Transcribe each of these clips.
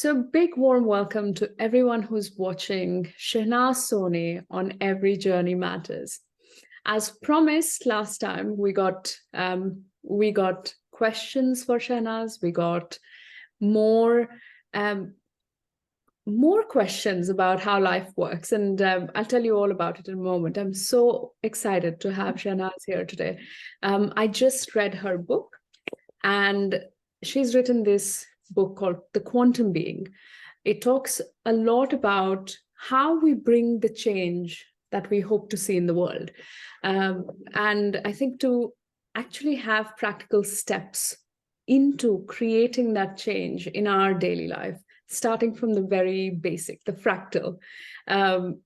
So big warm welcome to everyone who's watching Shehnaz Soni on Every Journey Matters. As promised last time, we got questions for Shehnaz. We got more more questions about how life works, and I'll tell you all about it in a moment. I'm so excited to have Shehnaz here today. I just read her book, and she's written this book called The Quantum Being. It talks a lot about how we bring the change that we hope to see in the world. And I think to actually have practical steps into creating that change in our daily life, starting from the very basic, the fractal, and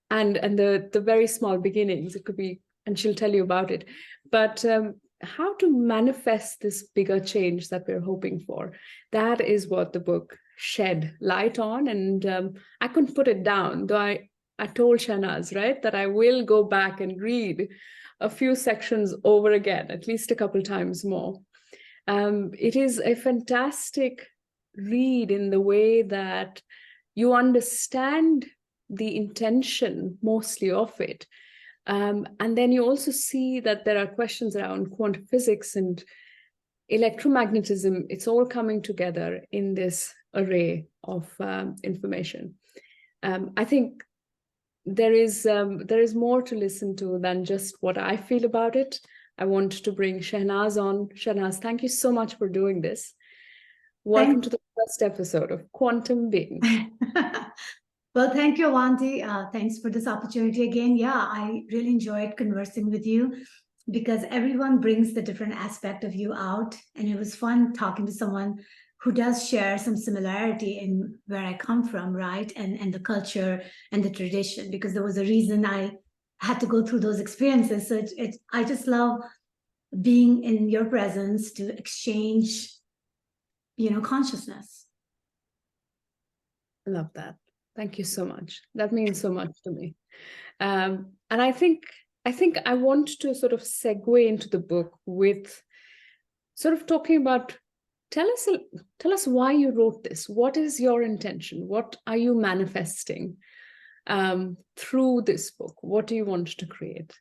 the very small beginnings. It could be, and she'll tell you about it. But how to manifest this bigger change that we're hoping for. That is what the book shed light on. And I couldn't put it down, though I told Shehnaz, right, that I will go back and read a few sections over again, at least a couple times more. It is a fantastic read in the way that you understand the intention mostly of it. And then you also see that there are questions around quantum physics and electromagnetism. It's all coming together in this array of information. I think there is more to listen to than just what I feel about it. I want to bring Shehnaz on. Shehnaz, thank you so much for doing this. Welcome to the first episode of Quantum Being. Well, thank you, Avanti. Thanks for this opportunity again. Yeah, I really enjoyed conversing with you because everyone brings the different aspect of you out. And it was fun talking to someone who does share some similarity in where I come from, right? And the culture and the tradition, because there was a reason I had to go through those experiences. So I just love being in your presence to exchange, consciousness. I love that. Thank you so much. That means so much to me. And I think I want to sort of segue into the book with sort of talking about, tell us why you wrote this. What is your intention? What are you manifesting through this book? What do you want to create?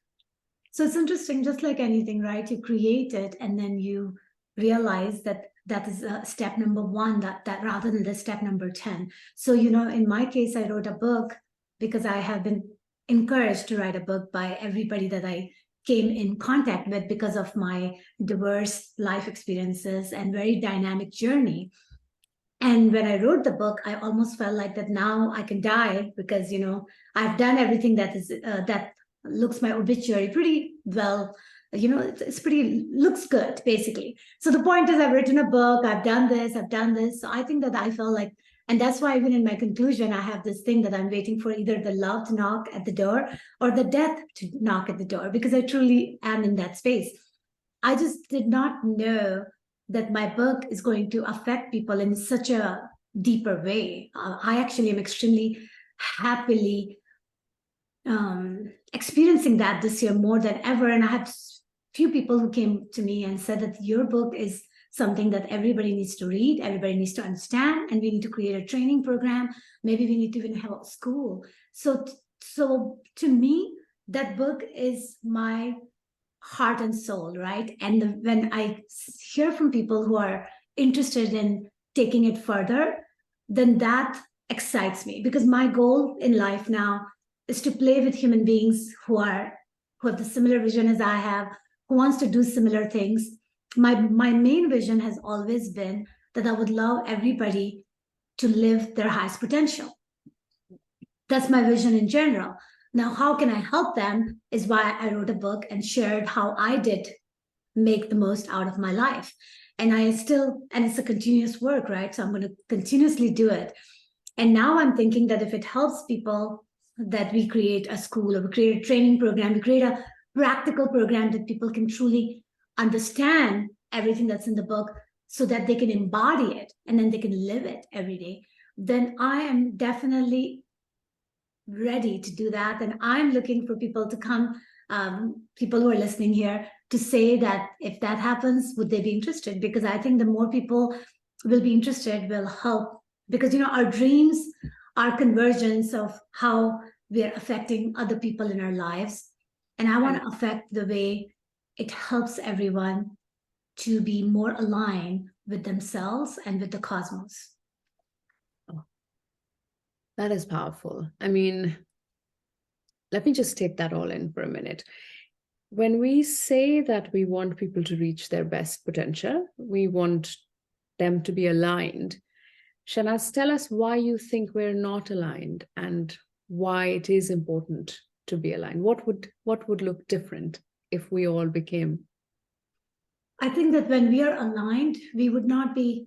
So it's interesting, just like anything, right? You create it and then you realize that is step number one, that rather than the step number 10. So, in my case, I wrote a book because I have been encouraged to write a book by everybody that I came in contact with because of my diverse life experiences and very dynamic journey. And when I wrote the book, I almost felt like that now I can die because, I've done everything that is that looks my obituary pretty well. It's pretty, looks good, basically. So the point is, I've written a book, I've done this. So I think that I felt like, and that's why even in my conclusion, I have this thing that I'm waiting for either the love to knock at the door or the death to knock at the door, because I truly am in that space. I just did not know that my book is going to affect people in such a deeper way. I actually am extremely happily experiencing that this year more than ever. And I have few people who came to me and said that your book is something that everybody needs to read, everybody needs to understand, and we need to create a training program. Maybe we need to even have a school. So to me, that book is my heart and soul, right? And when I hear from people who are interested in taking it further, then that excites me, because my goal in life now is to play with human beings who have the similar vision as I have, who wants to do similar things. My main vision has always been that I would love everybody to live their highest potential. That's my vision in general. Now, how can I help them is why I wrote a book and shared how I did make the most out of my life. And it's a continuous work, right? So I'm going to continuously do it. And now I'm thinking that if it helps people, that we create a school, or we create a training program, we create a practical program that people can truly understand everything that's in the book so that they can embody it and then they can live it every day, then I am definitely ready to do that. And I'm looking for people to come, people who are listening here, to say that if that happens, would they be interested? Because I think the more people will be interested will help Because, our dreams are convergence of how we are affecting other people in our lives. And I want to affect the way it helps everyone to be more aligned with themselves and with the cosmos. Oh, that is powerful. I mean, let me just take that all in for a minute. When we say that we want people to reach their best potential, we want them to be aligned. Shehnaz, tell us why you think we're not aligned and why it is important to be aligned. What would look different if we all became? I think that when we are aligned, we would not be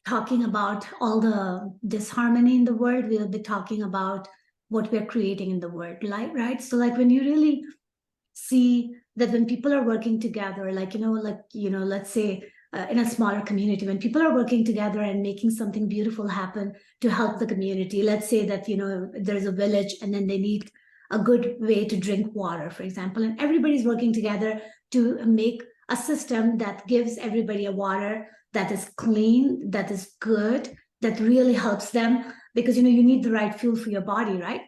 talking about all the disharmony in the world. We'll be talking about what we're creating in the world, right? So like when you really see that when people are working together, let's say in a smaller community, when people are working together and making something beautiful happen to help the community, let's say that, there's a village and then they need a good way to drink water, for example, and everybody's working together to make a system that gives everybody a water that is clean, that is good, that really helps them, because, you need the right fuel for your body, right?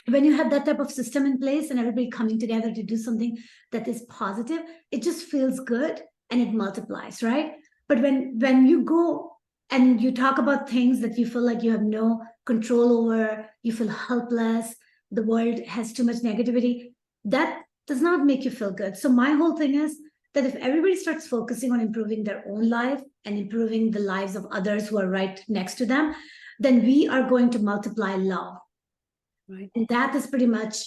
When you have that type of system in place and everybody coming together to do something that is positive, it just feels good and it multiplies, right? But when you go and you talk about things that you feel like you have no control over, you feel helpless, the world has too much negativity, that does not make you feel good. So my whole thing is that if everybody starts focusing on improving their own life and improving the lives of others who are right next to them, then we are going to multiply love. Right. And that is pretty much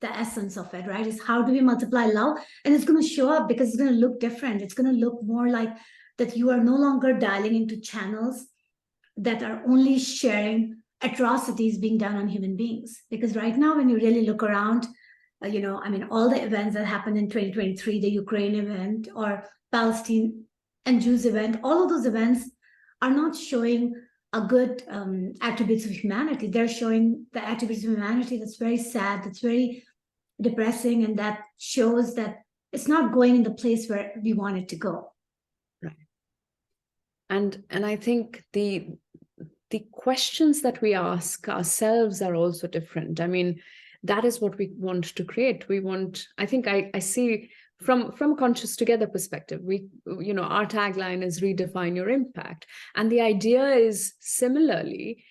the essence of it, right? Is how do we multiply love? And it's going to show up because it's going to look different. It's going to look more like that you are no longer dialing into channels that are only sharing atrocities being done on human beings. Because right now, when you really look around, all the events that happened in 2023, the Ukraine event or Palestine and Jews event, all of those events are not showing a good attributes of humanity. They're showing the attributes of humanity that's very sad, that's very depressing, and that shows that it's not going in the place where we want it to go. Right. And I think the questions that we ask ourselves are also different. I mean, that is what we want to create. We want, I think I see from Conscious Together perspective, our tagline is redefine your impact. And the idea is similarly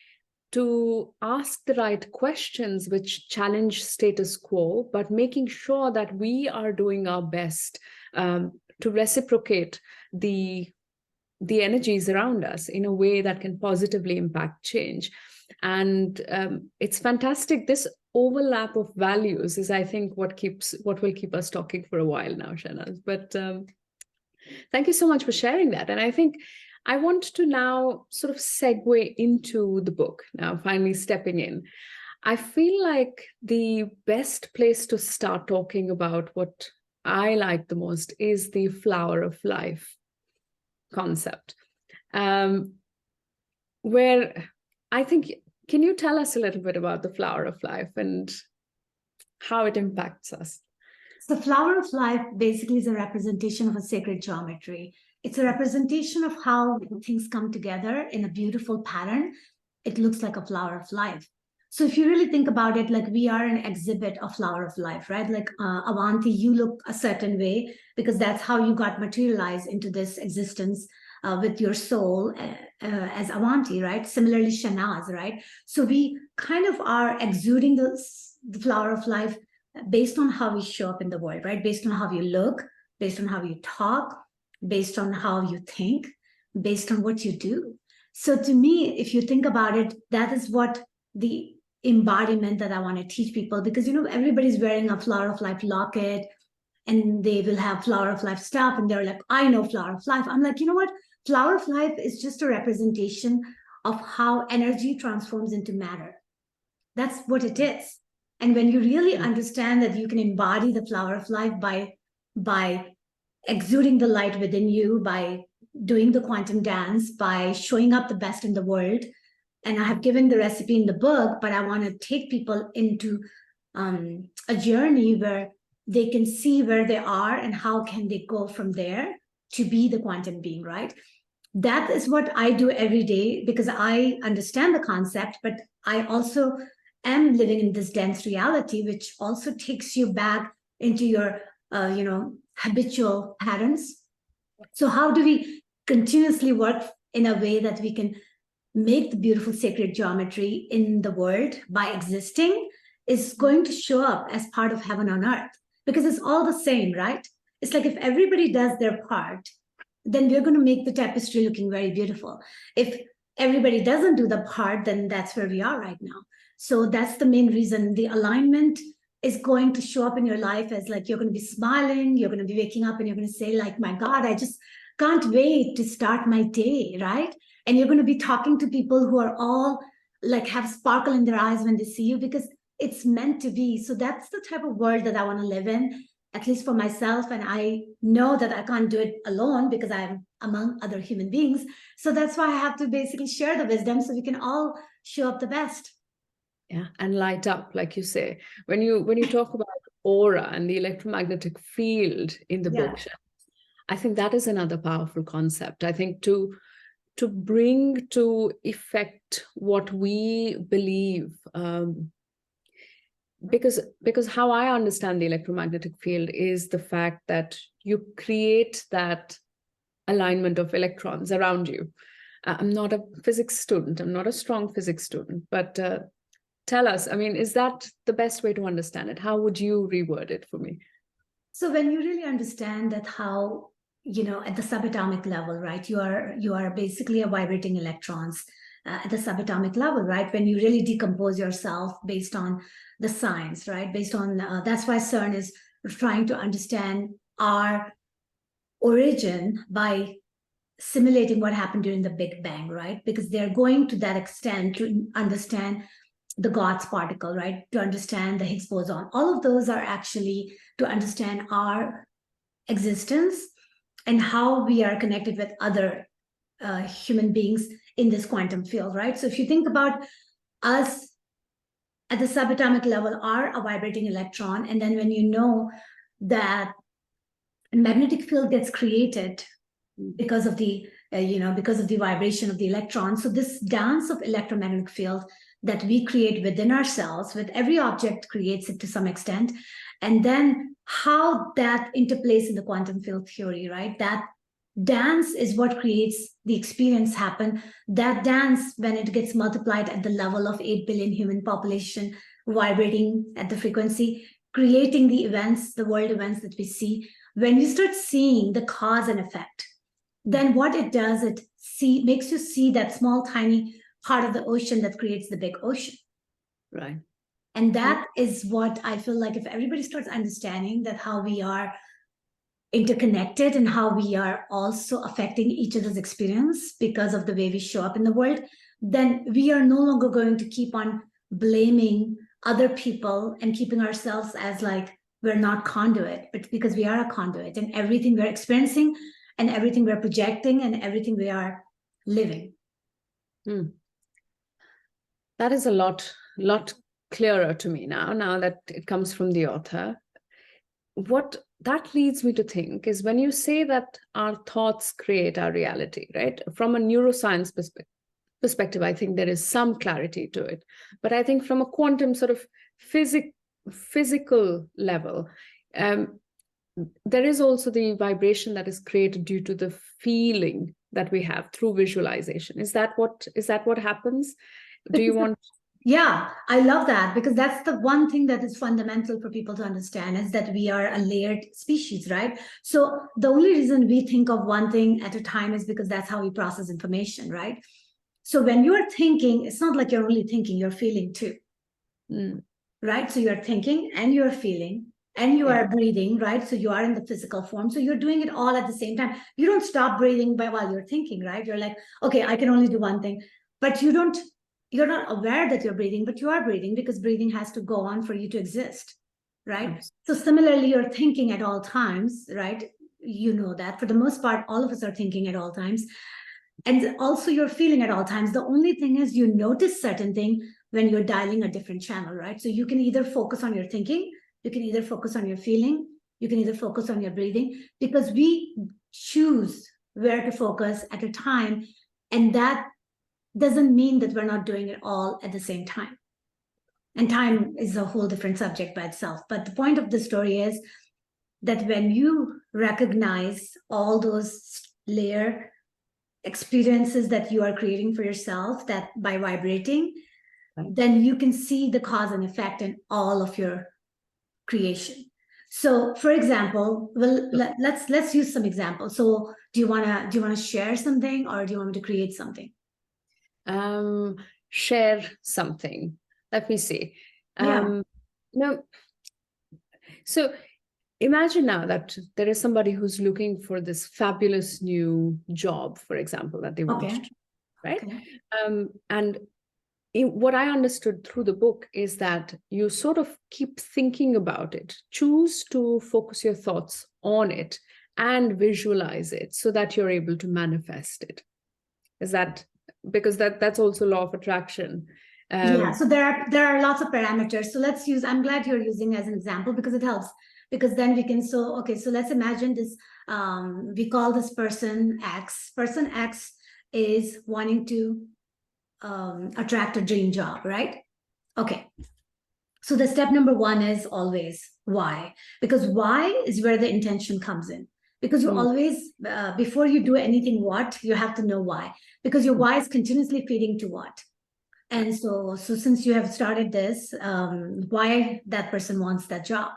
to ask the right questions which challenge status quo, but making sure that we are doing our best to reciprocate the energies around us in a way that can positively impact change. And it's fantastic. This overlap of values is, I think, what will keep us talking for a while now, Shehnaz. But thank you so much for sharing that. And I think I want to now sort of segue into the book, now finally stepping in. I feel like the best place to start talking about what I like the most is the flower of life concept, where I think, can you tell us a little bit about the flower of life and how it impacts us? The flower of life basically is a representation of a sacred geometry. It's a representation of how things come together in a beautiful pattern. It looks like a flower of life. So if you really think about it, like we are an exhibit of flower of life, right? Like Avanti, you look a certain way because that's how you got materialized into this existence with your soul as Avanti, right? Similarly, Shehnaz, right? So we kind of are exuding the flower of life based on how we show up in the world, right? Based on how you look, based on how you talk, based on how you think, based on what you do. So to me, if you think about it, that is what the embodiment that I want to teach people, because, everybody's wearing a flower of life locket and they will have flower of life stuff. And they're like, I know flower of life. I'm like, you know what? Flower of life is just a representation of how energy transforms into matter. That's what it is. And when you really understand that you can embody the flower of life by exuding the light within you, by doing the quantum dance, by showing up the best in the world. And I have given the recipe in the book, but I want to take people into a journey where they can see where they are and how can they go from there to be the quantum being, right? that is what I do every day, because I understand the concept, but I also am living in this dense reality, which also takes you back into your, habitual patterns. So how do we continuously work in a way that we can make the beautiful sacred geometry in the world by existing is going to show up as part of heaven on earth, because it's all the same, right? It's like if everybody does their part, then we're going to make the tapestry looking very beautiful. If everybody doesn't do the part, then that's where we are right now. So that's the main reason the alignment is going to show up in your life as like you're going to be smiling, you're going to be waking up and you're going to say like, my God, I just can't wait to start my day, right? And you're going to be talking to people who are all like have sparkle in their eyes when they see you, because it's meant to be. So that's the type of world that I want to live in, at least for myself. And I know that I can't do it alone because I'm among other human beings. So that's why I have to basically share the wisdom so we can all show up the best. Yeah, and light up, like you say. When you talk about aura and the electromagnetic field in the book, I think that is another powerful concept. I think to bring to effect what we believe, because how I understand the electromagnetic field is the fact that you create that alignment of electrons around you. I'm not a physics student. I'm not a strong physics student, but tell us, I mean, is that the best way to understand it? How would you reword it for me? So when you really understand that how, at the subatomic level, right, you are basically a vibrating electrons at the subatomic level, right? When you really decompose yourself based on the science, right? Based on, that's why CERN is trying to understand our origin by simulating what happened during the Big Bang, right? Because they're going to that extent to understand the God's particle, right? To understand the Higgs boson. All of those are actually to understand our existence and how we are connected with other human beings in this quantum field, right? So if you think about us at the subatomic level are a vibrating electron, and then when you know that a magnetic field gets created because of the because of the vibration of the electron. So this dance of electromagnetic field that we create within ourselves, with every object creates it to some extent, and then how that interplays in the quantum field theory, right? That dance is what creates the experience happen. That dance, when it gets multiplied at the level of 8 billion human population vibrating at the frequency, creating the events, the world events that we see, when you start seeing the cause and effect, then what it does, makes you see that small, tiny part of the ocean that creates the big ocean. Right. And that is what I feel like if everybody starts understanding that how we are interconnected and how we are also affecting each other's experience because of the way we show up in the world, then we are no longer going to keep on blaming other people and keeping ourselves as like we're not conduit, but because we are a conduit, and everything we're experiencing and everything we're projecting and everything we are living. That is a lot clearer to me now that it comes from the author. What that leads me to think is when you say that our thoughts create our reality, right? From a neuroscience perspective, I think there is some clarity to it. But I think from a quantum sort of physical level, there is also the vibration that is created due to the feeling that we have through visualization. Is that what happens? Do you want? Yeah, I love that, because that's the one thing that is fundamental for people to understand, is that we are a layered species, right? So the only reason we think of one thing at a time is because that's how we process information, right? So when you're thinking, it's not like you're only thinking, you're feeling too, right? So you're thinking and you're feeling and you are breathing, right? So you are in the physical form. So you're doing it all at the same time. You don't stop breathing while you're thinking, right? You're like, okay, I can only do one thing, but you're not aware that you're breathing, but you are breathing because breathing has to go on for you to exist, right? Yes. So similarly, you're thinking at all times, right? You know that for the most part, all of us are thinking at all times. And also you're feeling at all times. The only thing is you notice certain thing when you're dialing a different channel, right? So you can either focus on your thinking, you can either focus on your feeling, you can either focus on your breathing, because we choose where to focus at a time. And that doesn't mean that we're not doing it all at the same time. And time is a whole different subject by itself. But the point of the story is that when you recognize all those layer experiences that you are creating for yourself, that by vibrating, then you can see the cause and effect in all of your creation. So, for example, well, let's use some examples. So, do you wanna share something, or do you want me to create something? Share something. Let me see. Yeah. No. So imagine now that there is somebody who's looking for this fabulous new job, for example, that they want Okay. to do, right? Okay. And what I understood through the book is that you sort of keep thinking about it, choose to focus your thoughts on it and visualize it so that you're able to manifest it. Is that because that's also law of attraction? Yeah, so there are lots of parameters. So let's use, I'm glad you're using as an example because it helps, because then we can, so let's imagine this, we call this person X. Person X is wanting to attract a dream job, right? Okay. So the step number one is always why, because why is where the intention comes in. Because you always, before you do anything, what, you have to know why, because your why is continuously feeding to what. And so since you have started this, why that person wants that job?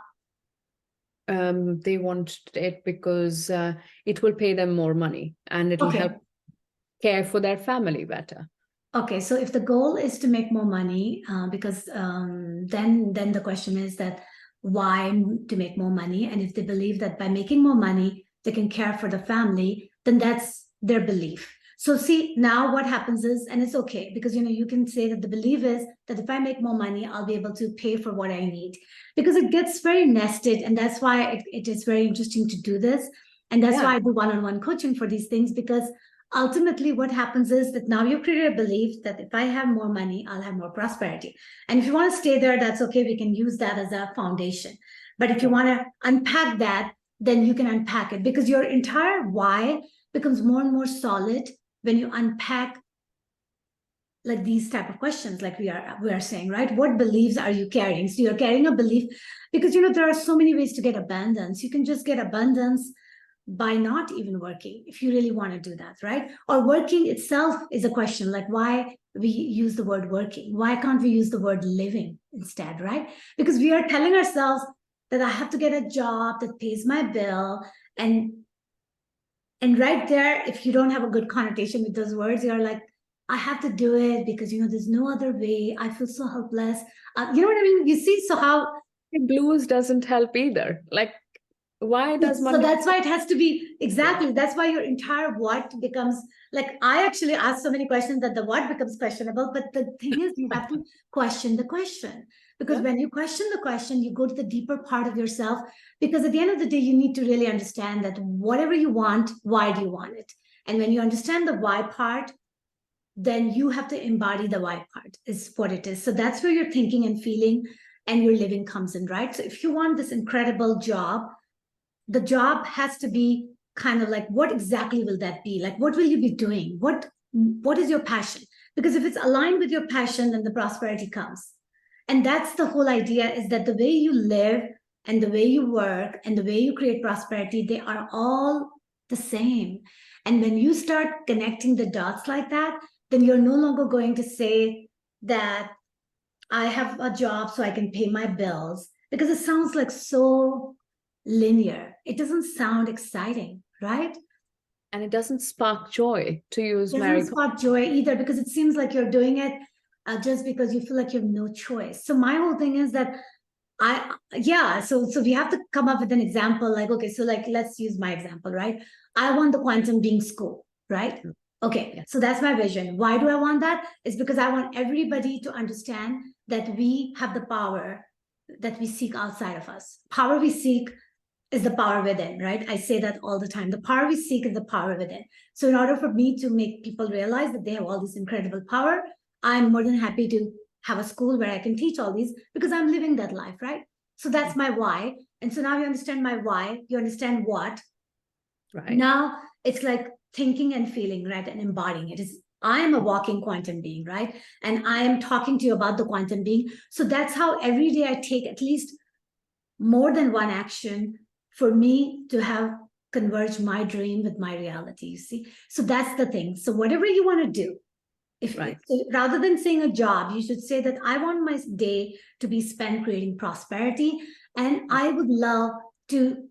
They want it because it will pay them more money and it'll help care for their family better. Okay, so if the goal is to make more money, because then the question is that why to make more money? And if they believe that by making more money, they can care for the family, then that's their belief. So see, now what happens is, and it's okay, because you can say that the belief is that if I make more money, I'll be able to pay for what I need, because it gets very nested. And that's why it is very interesting to do this. And that's why I do one-on-one coaching for these things, because ultimately what happens is that now you've created a belief that if I have more money, I'll have more prosperity. And if you want to stay there, that's okay. We can use that as a foundation. But if you want to unpack that, then you can unpack it, because your entire why becomes more and more solid when you unpack like these type of questions, like we are saying, right? What beliefs are you carrying? So you're carrying a belief, because there are so many ways to get abundance. You can just get abundance by not even working, if you really want to do that, right? Or working itself is a question, like why we use the word working. Why can't we use the word living instead, right? Because we are telling ourselves that I have to get a job that pays my bill, and right there, if you don't have a good connotation with those words, you're like, I have to do it because, there's no other way. I feel so helpless. You know what I mean? You see, so how blues doesn't help either. Like, why does money? So that's why it has to be, exactly. That's why your entire what becomes, like, I actually ask so many questions that the what becomes questionable. But the thing is, you have to question the question. Because when you question the question, you go to the deeper part of yourself. Because at the end of the day, you need to really understand that whatever you want, why do you want it? And when you understand the why part, then you have to embody the why part, is what it is. So that's where your thinking and feeling and your living comes in, right? So if you want this incredible job, the job has to be kind of like, what exactly will that be? Like, what will you be doing? What is your passion? Because if it's aligned with your passion, then the prosperity comes. And that's the whole idea, is that the way you live and the way you work and the way you create prosperity, they are all the same. And when you start connecting the dots like that, then you're no longer going to say that I have a job so I can pay my bills, because it sounds like so linear. It doesn't sound exciting, right? And it doesn't spark joy, to use Mary. It doesn't spark joy either, because it seems like you're doing it just because you feel like you have no choice. So my whole thing is that so we have to come up with an example, like, okay, so like, let's use my example, right? I want the quantum being school, right? Okay, so that's my vision. Why do I want that? It's because I want everybody to understand that we have the power that we seek outside of us. Power we seek is the power within, right? I say that all the time. The power we seek is the power within. So in order for me to make people realize that they have all this incredible power, I'm more than happy to have a school where I can teach all these, because I'm living that life, right? So that's my why. And so now you understand my why, you understand what. Right. Now it's like, thinking and feeling, right, and embodying it. I am a walking quantum being, right? And I am talking to you about the quantum being. So that's how every day I take at least more than one action for me to have converge my dream with my reality, you see? So that's the thing. So whatever you want to do, if Right. so rather than saying a job, you should say that I want my day to be spent creating prosperity, and I would love to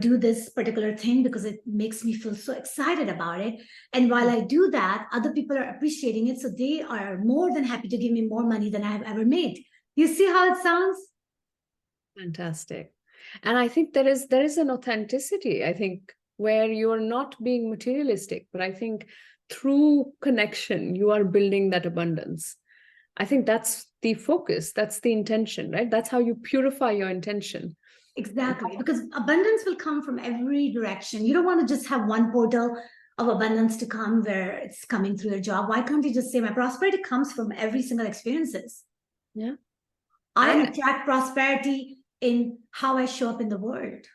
do this particular thing because it makes me feel so excited about it. And while I do that, other people are appreciating it, so they are more than happy to give me more money than I have ever made. You see how it sounds? Fantastic. And I think there is an authenticity, I think, where you are not being materialistic, but I think through connection, you are building that abundance. I think that's the focus, that's the intention, right? That's how you purify your intention. Exactly, because abundance will come from every direction. You don't want to just have one portal of abundance to come where it's coming through your job. Why can't you just say my prosperity comes from every single experiences? Yeah. I And attract prosperity in how I show up in the world.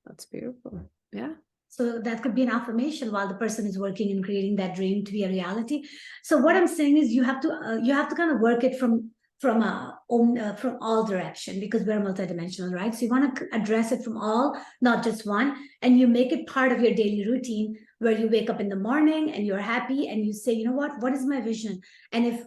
that's beautiful. Yeah. So that could be an affirmation while the person is working and creating that dream to be a reality. So what I'm saying is you have to kind of work it from all direction, because we're multidimensional, right? So you want to address it from all, not just one, and you make it part of your daily routine where you wake up in the morning and you're happy and you say, you know what is my vision? And if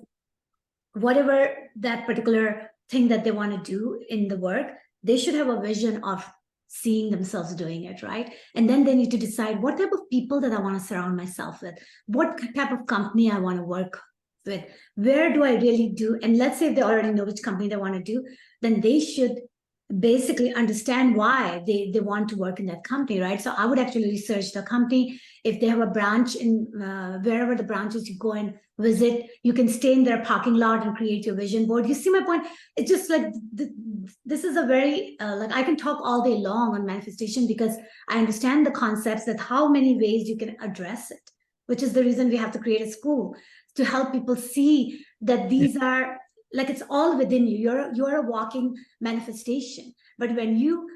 whatever that particular thing that they want to do in the work, they should have a vision of seeing themselves doing it, right? And then they need to decide what type of people that I want to surround myself with, what type of company I want to work with, where do I really do? And let's say if they already know which company they want to do, then they should basically understand why they want to work in that company, right? So I would actually research the company. If they have a branch in wherever the branch is, you go and visit. You can stay in their parking lot and create your vision board. You see my point? It's just like this is a very like I can talk all day long on manifestation because I understand the concepts, that how many ways you can address it, which is the reason we have to create a school to help people see that these are like, it's all within you. You're a walking manifestation. But when you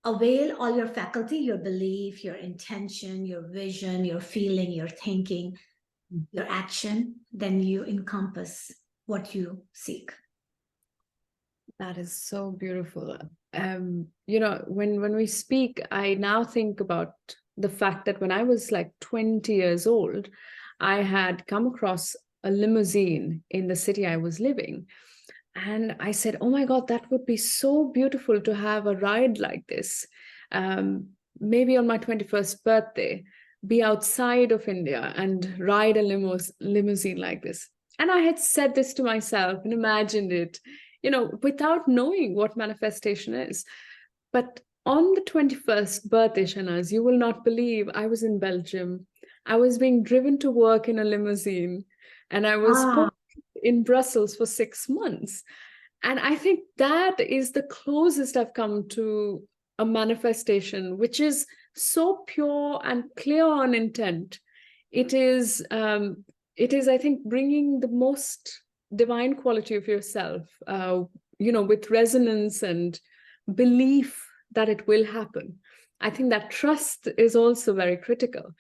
avail all your faculty, your belief, your intention, your vision, your feeling, your thinking, your action, then you encompass what you seek. That is so beautiful. When we speak, I now think about the fact that when I was like 20 years old, I had come across a limousine in the city I was living. And I said, oh my God, that would be so beautiful to have a ride like this. Maybe on my 21st birthday, be outside of India and ride a limousine like this. And I had said this to myself and imagined it, without knowing what manifestation is. But on the 21st birthday, Shehnaz, you will not believe, I was in Belgium. I was being driven to work in a limousine, and I was in Brussels for 6 months. And I think that is the closest I've come to a manifestation, which is so pure and clear on intent. It is, I think, bringing the most divine quality of yourself, with resonance and belief that it will happen. I think that trust is also very critical.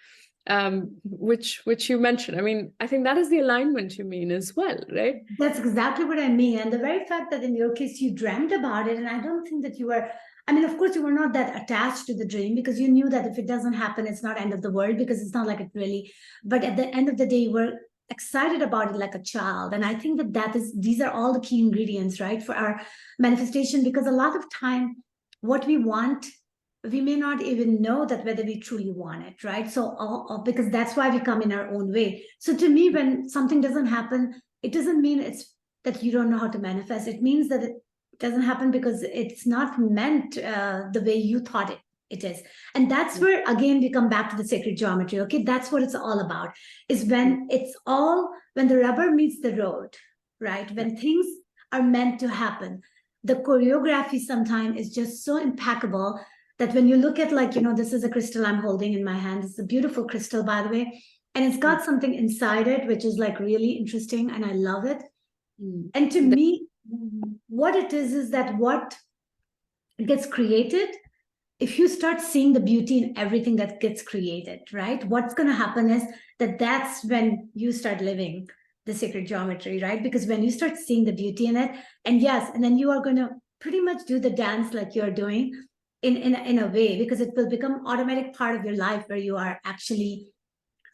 Which you mentioned. I mean, I think that is the alignment you mean as well, right? That's exactly what I mean. And the very fact that in your case, you dreamt about it, and I don't think that you were, I mean, of course, you were not that attached to the dream because you knew that if it doesn't happen, it's not end of the world, because it's not like it really, but at the end of the day, you were excited about it like a child. And I think that these are all the key ingredients, right, for our manifestation, because a lot of time, what we want, we may not even know that whether we truly want it, right? So because that's why we come in our own way. So to me, when something doesn't happen, it doesn't mean it's that you don't know how to manifest. It means that it doesn't happen because it's not meant the way you thought it is. And that's where, again, we come back to the sacred geometry. Okay, that's what it's all about, is when when the rubber meets the road, right? When things are meant to happen, the choreography sometimes is just so impeccable that when you look at, like, this is a crystal I'm holding in my hand. It's a beautiful crystal, by the way. And it's got something inside it, which is like really interesting. And I love it. And to me, what it is that what gets created if you start seeing the beauty in everything that gets created, right? What's going to happen is that's when you start living the sacred geometry, right? Because when you start seeing the beauty in it, and yes, and then you are going to pretty much do the dance like you're doing in a way, because it will become automatic part of your life where you are actually,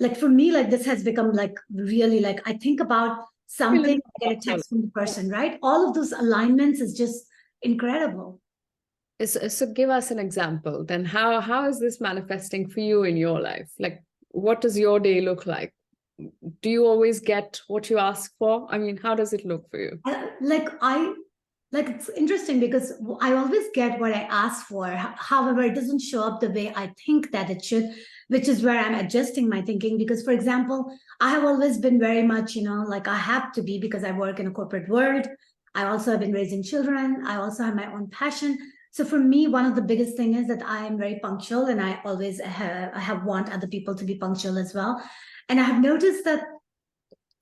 like for me, like this has become like really, like I think about something, I get a text from the person, right? All of those alignments is just incredible. So give us an example then. How is this manifesting for you in your life? Like, what does your day look like? Do you always get what you ask for? I mean, how does it look for you? Like it's interesting because I always get what I ask for. However, it doesn't show up the way I think that it should, which is where I'm adjusting my thinking. Because, for example, I have always been very much, like I have to be, because I work in a corporate world. I also have been raising children. I also have my own passion. So for me, one of the biggest thing is that I am very punctual, and I always have want other people to be punctual as well. And I have noticed that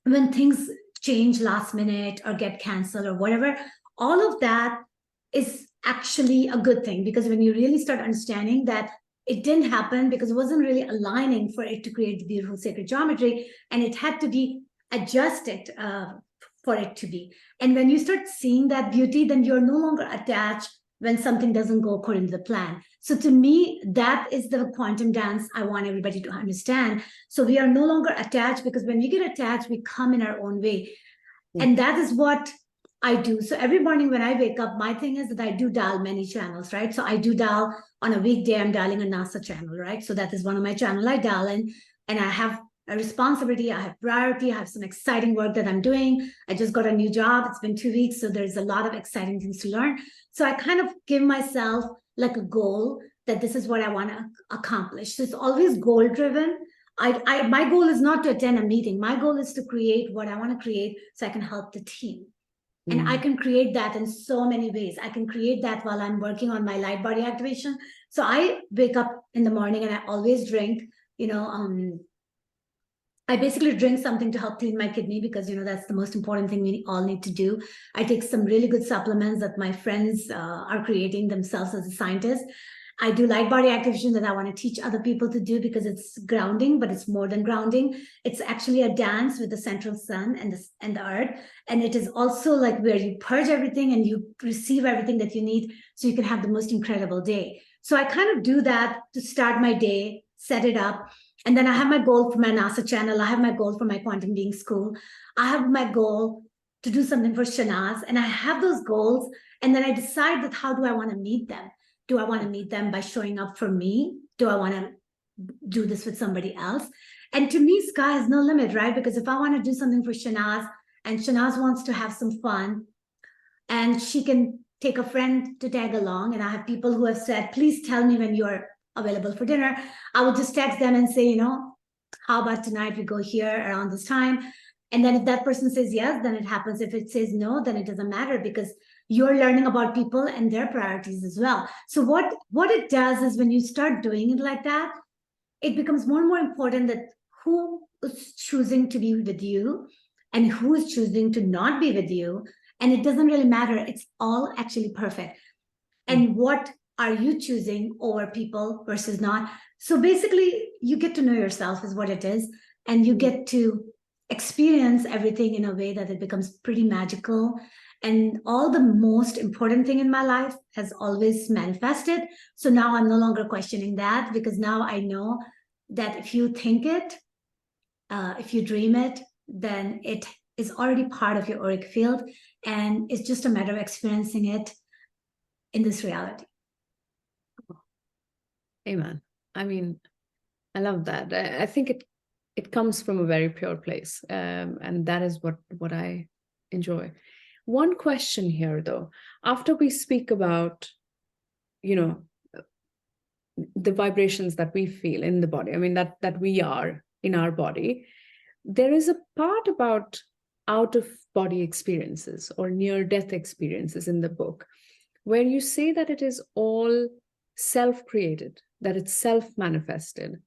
when things change last minute or get canceled or whatever, all of that is actually a good thing, because when you really start understanding that it didn't happen because it wasn't really aligning for it to create the beautiful sacred geometry, and it had to be adjusted for it to be. And when you start seeing that beauty, then you're no longer attached when something doesn't go according to the plan. So to me, that is the quantum dance I want everybody to understand. So we are no longer attached, because when we get attached, we come in our own way. And that is what I do. So every morning when I wake up, my thing is that I do dial many channels, right? So I do dial on a weekday, I'm dialing a NASA channel, right? So that is one of my channel I dial in, and I have a responsibility, I have priority, I have some exciting work that I'm doing. I just got a new job. It's been 2 weeks. So there's a lot of exciting things to learn. So I kind of give myself like a goal that this is what I want to accomplish. So it's always goal driven. My goal is not to attend a meeting. My goal is to create what I want to create so I can help the team. And I can create that in so many ways. I can create that while I'm working on my light body activation. So I wake up in the morning and I always drink, I basically drink something to help clean my kidney, because, that's the most important thing we all need to do. I take some really good supplements that my friends are creating themselves as a scientist. I do light body activation that I want to teach other people to do, because it's grounding, but it's more than grounding. It's actually a dance with the central sun and the earth. And it is also like where you purge everything and you receive everything that you need so you can have the most incredible day. So I kind of do that to start my day, set it up. And then I have my goal for my NASA channel. I have my goal for my quantum being school. I have my goal to do something for Shehnaz. And I have those goals. And then I decide that how do I want to meet them? Do I want to meet them by showing up for me? Do I want to do this with somebody else? And to me, sky has no limit, right? Because if I want to do something for Shehnaz and Shehnaz wants to have some fun and she can take a friend to tag along, and I have people who have said, please tell me when you're available for dinner, I would just text them and say, how about tonight we go here around this time? And then if that person says yes, then it happens. If it says no, then it doesn't matter, because you're learning about people and their priorities as well. So what it does is when you start doing it like that, it becomes more and more important that who is choosing to be with you and who is choosing to not be with you. And it doesn't really matter. It's all actually perfect. And what are you choosing over people versus not? So basically, you get to know yourself is what it is. And you get to experience everything in a way that it becomes pretty magical. And all the most important thing in my life has always manifested. So now I'm no longer questioning that, because now I know that if you think it, if you dream it, then it is already part of your auric field. And it's just a matter of experiencing it in this reality. Amen. I mean, I love that. I think it comes from a very pure place, and that is what I enjoy. One question here, though, after we speak about, the vibrations that we feel in the body, I mean, that we are in our body, there is a part about out of body experiences or near-death experiences in the book, where you say that it is all self-created, that it's self-manifested.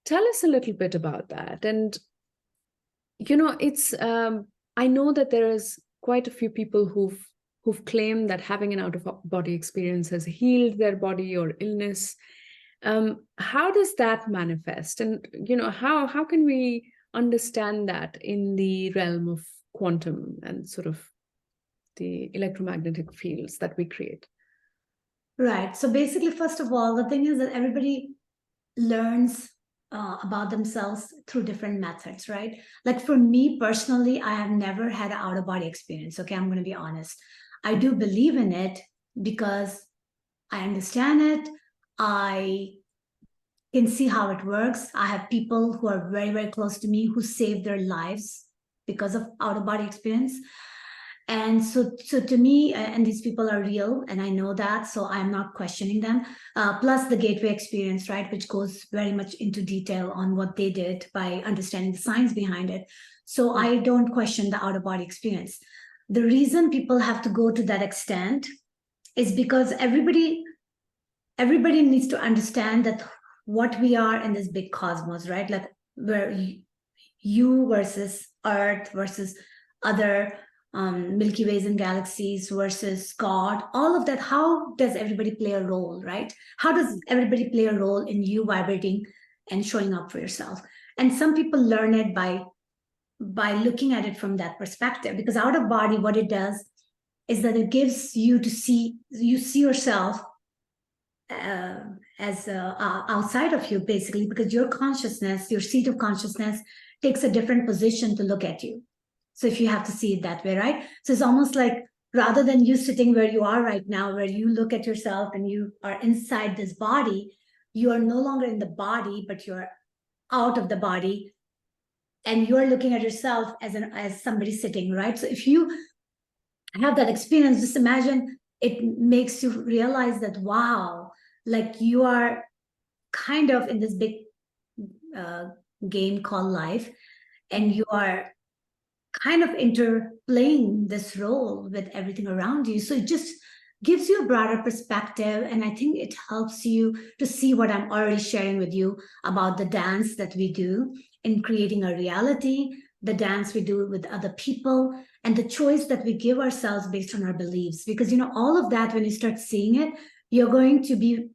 Tell us a little bit about that. And, it's, I know that there is quite a few people who've who've claimed that having an out-of-body experience has healed their body or illness. How does that manifest? And, how can we understand that in the realm of quantum and sort of the electromagnetic fields that we create? Right. So basically, first of all, the thing is that everybody learns about themselves through different methods, right? Like for me personally, I have never had an out-of-body experience. Okay, I'm going to be honest. I do believe in it because I understand it. I can see how it works. I have people who are very, very close to me who saved their lives because of out-of-body experience. And so to me, and these people are real, and I know that, so I'm not questioning them. Plus the gateway experience, right, which goes very much into detail on what they did by understanding the science behind it. So I don't question the out-of-body experience. The reason people have to go to that extent is because everybody needs to understand that what we are in this big cosmos, right? Like where you versus Earth versus other Milky Ways and galaxies versus God, all of that. How does everybody play a role, right? How does everybody play a role in you vibrating and showing up for yourself? And some people learn it by looking at it from that perspective, because out of body, what it does is that it gives you to see yourself as outside of you, basically, because your consciousness, your seat of consciousness, takes a different position to look at you. So if you have to see it that way, right? So it's almost like rather than you sitting where you are right now, where you look at yourself and you are inside this body, you are no longer in the body, but you're out of the body, and you're looking at yourself as somebody sitting, right? So if you have that experience, just imagine it makes you realize that, wow, like you are kind of in this big game called life, and you are kind of interplaying this role with everything around you. So it just gives you a broader perspective. And I think it helps you to see what I'm already sharing with you about the dance that we do in creating a reality, the dance we do with other people, and the choice that we give ourselves based on our beliefs. Because, all of that, when you start seeing it, you're going to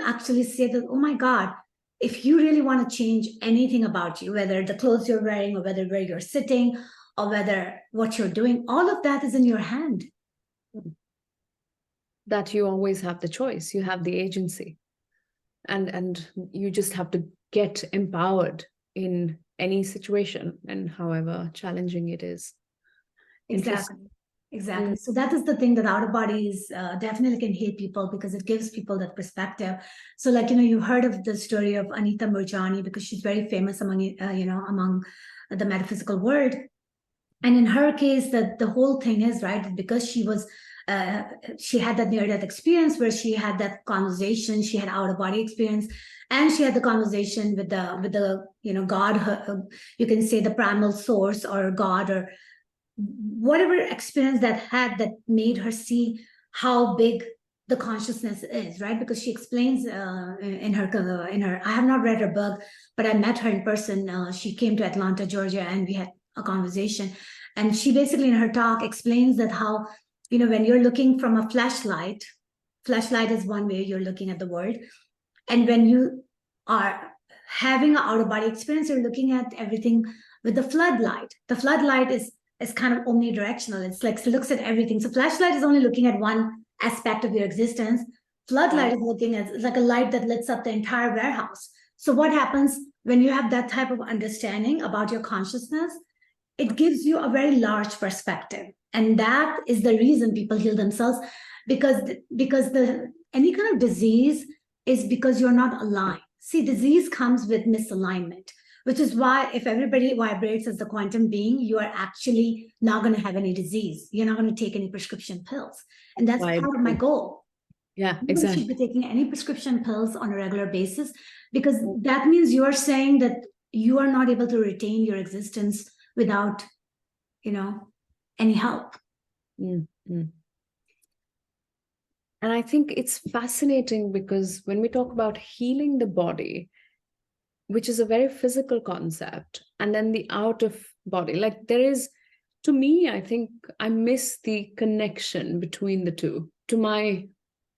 actually say that, oh my God, if you really want to change anything about you, whether the clothes you're wearing or whether where you're sitting or whether what you're doing, all of that is in your hand. That you always have the choice, you have the agency, and you just have to get empowered in any situation, and however challenging it is. Exactly. So that is the thing, that out of bodies definitely can heal people because it gives people that perspective. So like, you've heard of the story of Anita Moorjani because she's very famous among, among the metaphysical world. And in her case, the whole thing is, right, because she had that near-death experience where she had that conversation, she had out-of-body experience, and she had the conversation with the God, you can say the primal source or God or whatever experience that made her see how big the consciousness is, right? Because she explains in her, I have not read her book, but I met her in person. She came to Atlanta, Georgia, and we had a conversation. And she basically in her talk explains that how, when you're looking from a flashlight is one way you're looking at the world. And when you are having an out-of-body experience, you're looking at everything with the floodlight. The floodlight is kind of omnidirectional. It's like, it looks at everything. So flashlight is only looking at one aspect of your existence. Floodlight is looking at, it's like a light that lights up the entire warehouse. So what happens when you have that type of understanding about your consciousness? It gives you a very large perspective. And that is the reason people heal themselves, because any kind of disease is because you're not aligned. See, disease comes with misalignment, which is why if everybody vibrates as the quantum being, you are actually not going to have any disease. You're not going to take any prescription pills. And that's part of my goal. Yeah, Nobody exactly. should be taking any prescription pills on a regular basis, because that means you are saying that you are not able to retain your existence without, any help. Mm-hmm. And I think it's fascinating because when we talk about healing the body, which is a very physical concept, and then the out of body, like there is to me, I think I miss the connection between the two to my,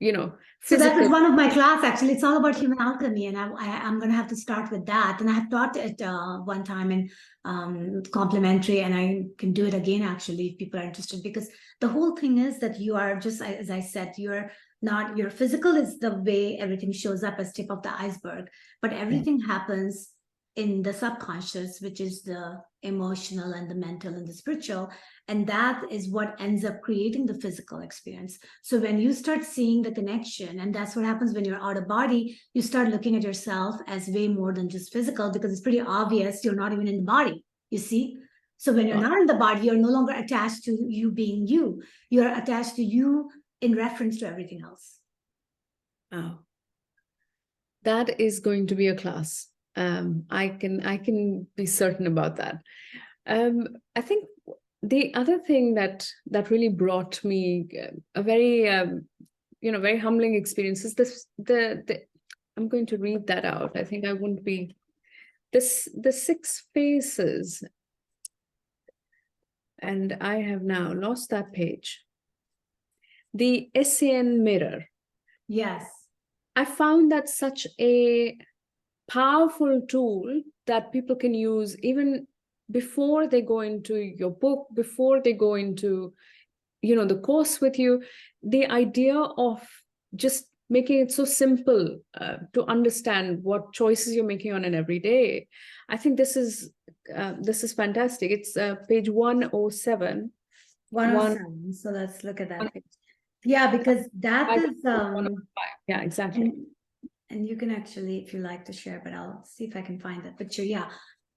So that was physical. one of my class, actually. It's all about human alchemy, and I'm going to have to start with that. And I have taught it one time in complimentary, and I can do it again, actually, if people are interested. Because the whole thing is that you are just, as I said, you're not, your physical is the way everything shows up as tip of the iceberg, but everything happens in the subconscious, which is the emotional and the mental and the spiritual. And that is what ends up creating the physical experience. So when you start seeing the connection, and that's what happens when you're out of body, you start looking at yourself as way more than just physical, because it's pretty obvious you're not even in the body, you see? So when you're not in the body, you're no longer attached to you being you. You're attached to you in reference to everything else. Oh, that is going to be a class. I can be certain about that. I think the other thing that really brought me a very very humbling experience is this the I'm going to read that out. I think I wouldn't be the 6 phases, and I have now lost that page. The Essene Mirror. Yes. I found that such a powerful tool that people can use even before they go into your book, before they go into the course with you. The idea of just making it so simple to understand what choices you're making on an everyday. I think this is fantastic. It's page 107. 107. So let's look at that page. Yeah, because that is yeah, exactly. And you can actually, if you like to share, but I'll see if I can find that picture. Yeah.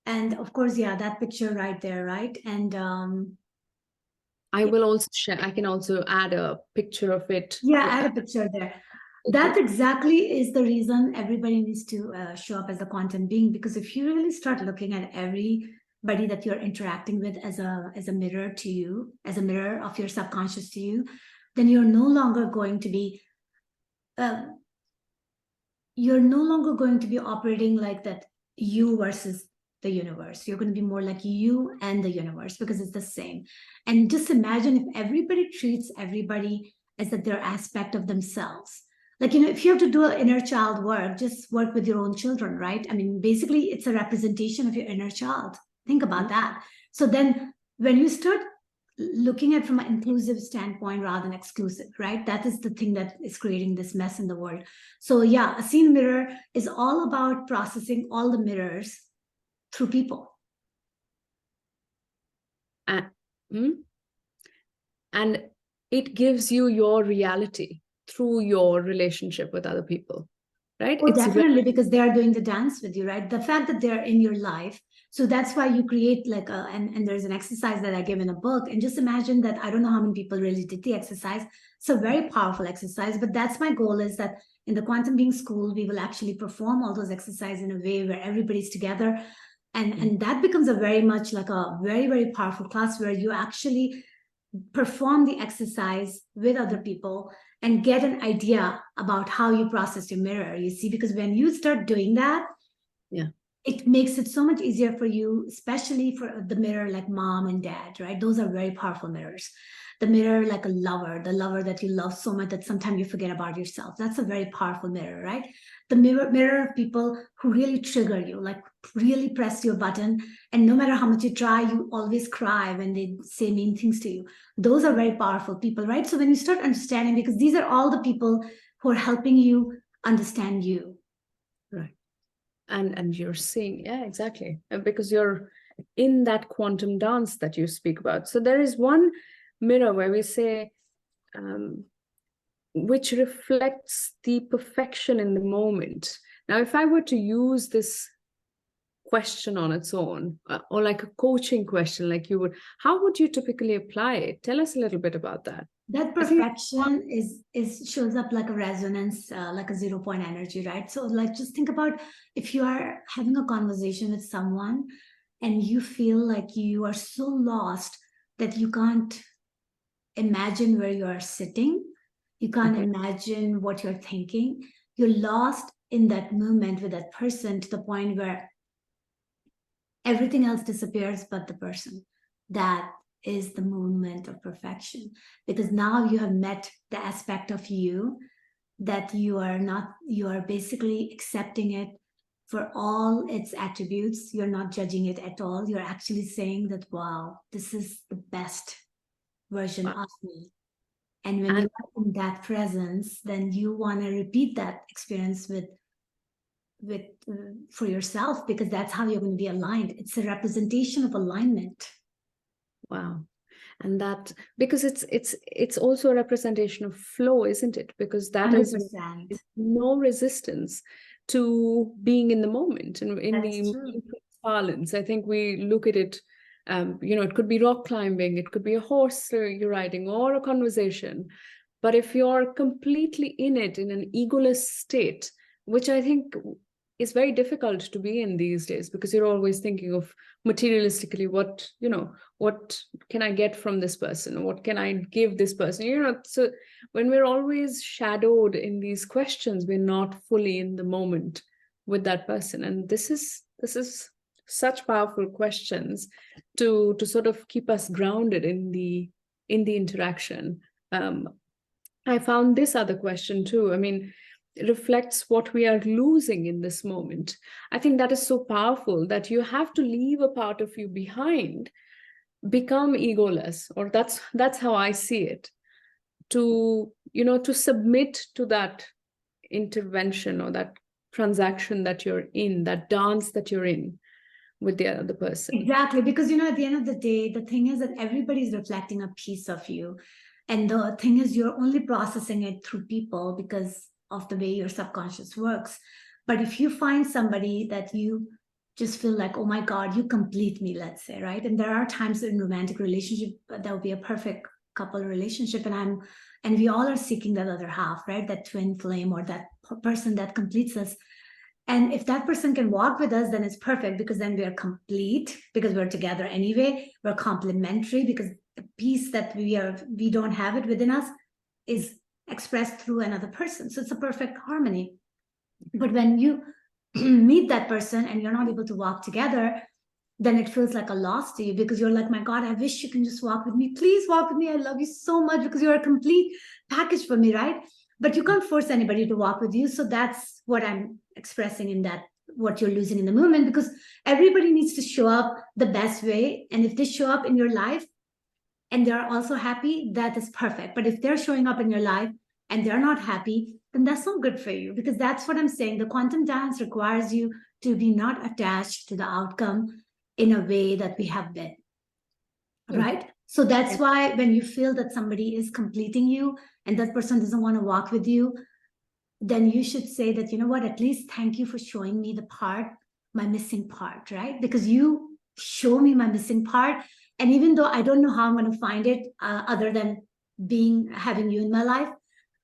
And of course, yeah, that picture right there, right? And I will also share, I can also add a picture of it. Yeah, add a picture there. That exactly is the reason everybody needs to show up as a quantum being, because if you really start looking at everybody that you're interacting with as a mirror to you, as a mirror of your subconscious to you, then you're no longer going to be operating like that you versus the universe. You're going to be more like you and the universe, because it's the same. And just imagine if everybody treats everybody as that their aspect of themselves. Like, if you have to do an inner child work, just work with your own children, right? I mean, basically, it's a representation of your inner child. Think about that. So then when you start looking at from an inclusive standpoint rather than exclusive, right? That is the thing that is creating this mess in the world. So yeah, Essene Mirror is all about processing all the mirrors through people. And it gives you your reality through your relationship with other people, right? Oh, definitely, because they are doing the dance with you, right? The fact that they're in your life. So that's why you create like and there's an exercise that I give in a book. And just imagine that, I don't know how many people really did the exercise. It's a very powerful exercise, but that's my goal, is that in the Quantum Being School, we will actually perform all those exercises in a way where everybody's together. And that becomes a very much like a very, very powerful class where you actually perform the exercise with other people and get an idea about how you process your mirror, you see, because when you start doing that, it makes it so much easier for you, especially for the mirror like mom and dad, right? Those are very powerful mirrors. The mirror like a lover, the lover that you love so much that sometimes you forget about yourself. That's a very powerful mirror, right? The mirror of people who really trigger you, like really press your button, and no matter how much you try, you always cry when they say mean things to you. Those are very powerful people, right? So when you start understanding, because these are all the people who are helping you understand you. Right. And you're seeing, yeah, exactly. Because you're in that quantum dance that you speak about. So there is one mirror where we say, which reflects the perfection in the moment. Now, if I were to use this question on its own, or like a coaching question, like you would, how would you typically apply it? Tell us a little bit about that. That perfection is shows up like a resonance, like a 0 point energy, right? So like, just think about if you are having a conversation with someone and you feel like you are so lost that you can't imagine where you are sitting. You can't imagine what you're thinking. You're lost in that moment with that person to the point where everything else disappears but the person. That is the moment of perfection, because now you have met the aspect of you that you are basically accepting it for all its attributes. You're not judging it at all. You're actually saying that, wow, this is the best version of me. And when you're in that presence, then you want to repeat that experience with for yourself, because that's how you're going to be aligned. It's a representation of alignment. Wow. And that, because it's also a representation of flow, isn't it? Because that 100%. is no resistance to being in the moment. And in the parlance, I think we look at it, it could be rock climbing, it could be a horse you're riding, or a conversation. But if you're completely in it, in an egoless state, which I think is very difficult to be in these days, because you're always thinking of materialistically, what can I get from this person? What can I give this person? So when we're always shadowed in these questions, we're not fully in the moment with that person. And this is such powerful questions to sort of keep us grounded in the interaction. I found this other question too. I mean, it reflects what we are losing in this moment. I think that is so powerful, that you have to leave a part of you behind, become egoless, or that's how I see it, to submit to that intervention or that transaction that you're in, that dance that you're in with the other person. Exactly, because at the end of the day, the thing is that everybody's reflecting a piece of you. And the thing is, you're only processing it through people because of the way your subconscious works. But if you find somebody that you just feel like, oh my God, you complete me, let's say, right? And there are times in romantic relationship that will be a perfect couple relationship, and we all are seeking that other half, right? That twin flame, or that person that completes us. And if that person can walk with us, then it's perfect, because then we are complete, because we're together anyway. We're complementary, because the piece that we don't have it within us is expressed through another person. So it's a perfect harmony. But when you meet that person and you're not able to walk together, then it feels like a loss to you, because you're like, my God, I wish you can just walk with me. Please walk with me. I love you so much, because you're a complete package for me, right? But you can't force anybody to walk with you. So that's what I'm expressing in that, what you're losing in the moment, because everybody needs to show up the best way. And if they show up in your life and they're also happy, that is perfect. But if they're showing up in your life and they're not happy, then that's not good for you, because that's what I'm saying. The quantum dance requires you to be not attached to the outcome in a way that we have been, right? So that's why when you feel that somebody is completing you and that person doesn't want to walk with you, then you should say that, you know what, at least thank you for showing me the part, my missing part, right? Because you show me my missing part. And even though I don't know how I'm going to find it other than having you in my life,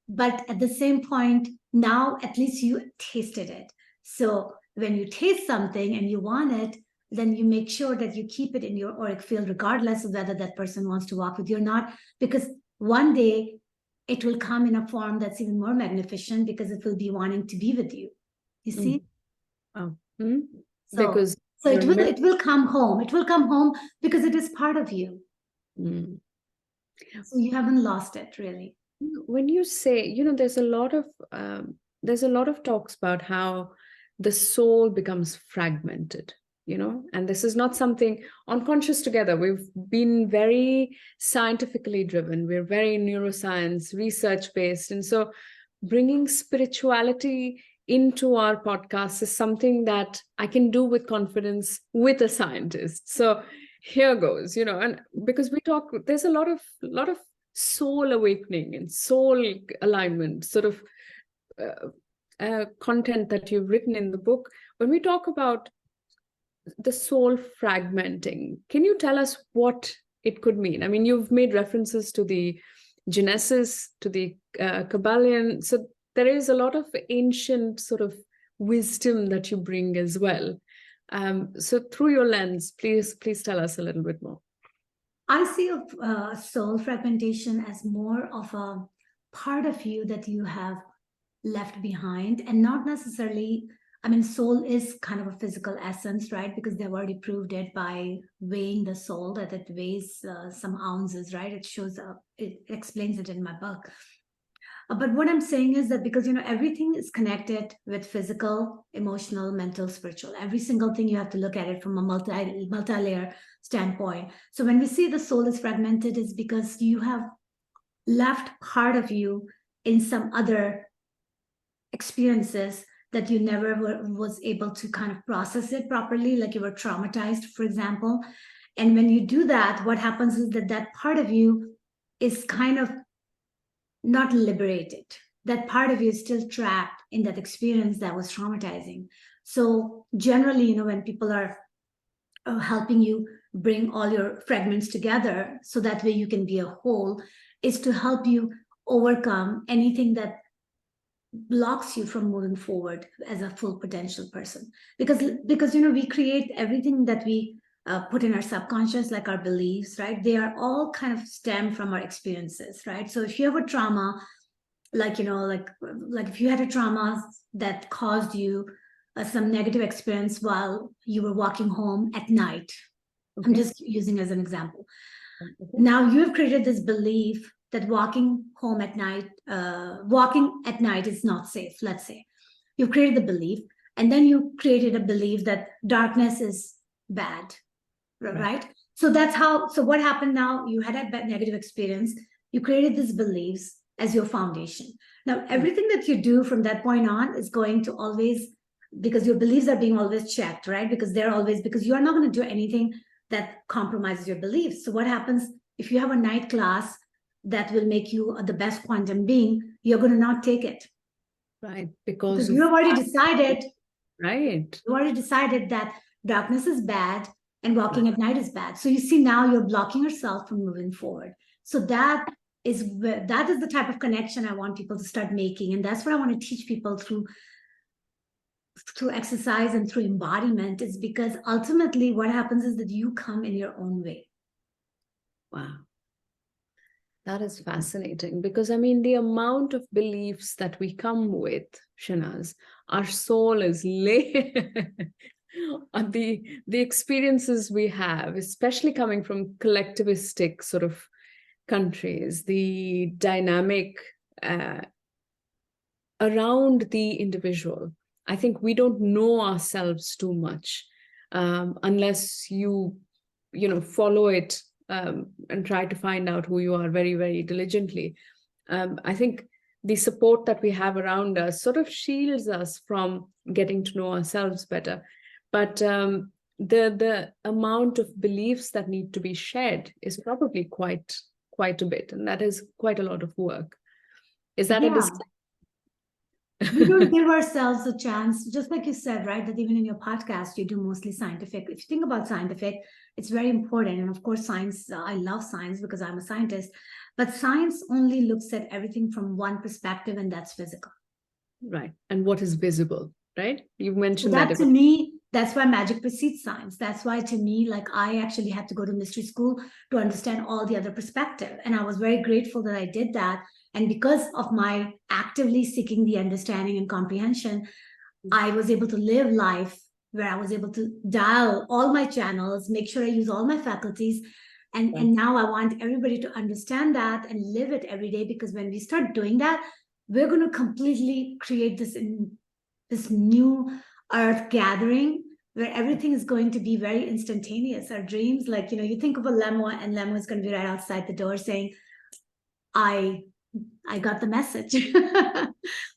but at the same point, now at least you tasted it. So when you taste something and you want it, then you make sure that you keep it in your auric field, regardless of whether that person wants to walk with you or not, because one day it will come in a form that's even more magnificent, because it will be wanting to be with you. You see? Oh. So it will come home. It will come home because it is part of you. So you haven't lost it, really. When you say, there's a lot of talks about how the soul becomes fragmented, and this is not something on Conscious Together. We've been very scientifically driven. We're very neuroscience, research-based. And so bringing spirituality into our podcast is something that I can do with confidence with a scientist. So here goes, and because there's a lot of soul awakening and soul alignment sort of content that you've written in the book. When we talk about the soul fragmenting, can you tell us what it could mean? I mean, you've made references to the Genesis, to the Kabbalion. So there is a lot of ancient sort of wisdom that you bring as well. So through your lens, please tell us a little bit more. I see soul fragmentation as more of a part of you that you have left behind, and not necessarily I mean, soul is kind of a physical essence, right? Because they've already proved it by weighing the soul, that it weighs some ounces, right? It shows up, it explains it in my book. But what I'm saying is that because, everything is connected with physical, emotional, mental, spiritual. Every single thing you have to look at it from a multi-layer standpoint. So when we see the soul is fragmented, is because you have left part of you in some other experiences that you never was able to kind of process it properly, like you were traumatized, for example. And when you do that, what happens is that part of you is kind of not liberated. That part of you is still trapped in that experience that was traumatizing. So generally, when people are helping you bring all your fragments together so that way you can be a whole, is to help you overcome anything that blocks you from moving forward as a full potential person. Because we create everything that we put in our subconscious, like our beliefs, right? They are all kind of stem from our experiences, right? So if you have a trauma, like if you had a trauma that caused you some negative experience while you were walking home at night, okay. I'm just using as an example. Okay. Now you have created this belief that walking at night is not safe, let's say. You've created the belief, and then you created a belief that darkness is bad, right? So what happened now? You had a negative experience. You created these beliefs as your foundation. Now, everything that you do from that point on is going to always, because your beliefs are being always checked, right? Because you are not going to do anything that compromises your beliefs. So what happens if you have a night class that will make you the best quantum being? You're going to not take it. Right. Because you have already decided. Right. You already decided that darkness is bad and walking at night is bad. So you see, now you're blocking yourself from moving forward. So that is the type of connection I want people to start making. And that's what I want to teach people through exercise and through embodiment, is because ultimately what happens is that you come in your own way. Wow. That is fascinating, because the amount of beliefs that we come with, Shehnaz, our soul is laid on the experiences we have, especially coming from collectivistic sort of countries, the dynamic around the individual. I think we don't know ourselves too much unless you follow it and try to find out who you are very, very diligently. I think the support that we have around us sort of shields us from getting to know ourselves better. But the amount of beliefs that need to be shared is probably quite a bit, and that is quite a lot of work. Is that we don't give ourselves a chance, just like you said, right? That even in your podcast, you do mostly scientific. If you think about scientific, it's very important. And of course, science, I love science because I'm a scientist, but science only looks at everything from one perspective, and that's physical. Right. And what is visible, right? You mentioned that to me, that's why magic precedes science. That's why, to me, like, I actually had to go to mystery school to understand all the other perspective. And I was very grateful that I did that. And because of my actively seeking the understanding and comprehension, I was able to live life where I was able to dial all my channels, make sure I use all my faculties. And now I want everybody to understand that and live it every day, because when we start doing that, we're going to completely create this new earth gathering where everything is going to be very instantaneous. Our dreams, like, you think of a lemo, and lemo is going to be right outside the door saying, I got the message.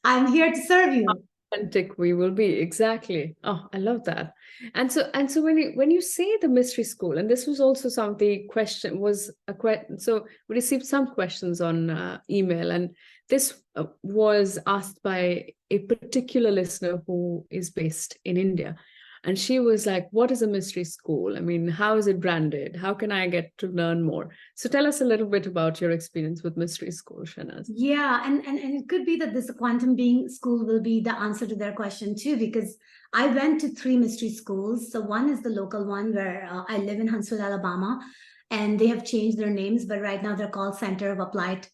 I'm here to serve you. Authentic we will be. Exactly. Oh, I love that. And so when you say the mystery school, and this was also some of the question was a question. So we received some questions on email, and this was asked by a particular listener who is based in India. And she was like, what is a mystery school? How is it branded? How can I get to learn more? So tell us a little bit about your experience with mystery school, Shehnaz. Yeah, and it could be that this quantum being school will be the answer to their question too, because I went to 3 mystery schools. So one is the local one where I live in Huntsville, Alabama, and they have changed their names, but right now they're called Center of Applied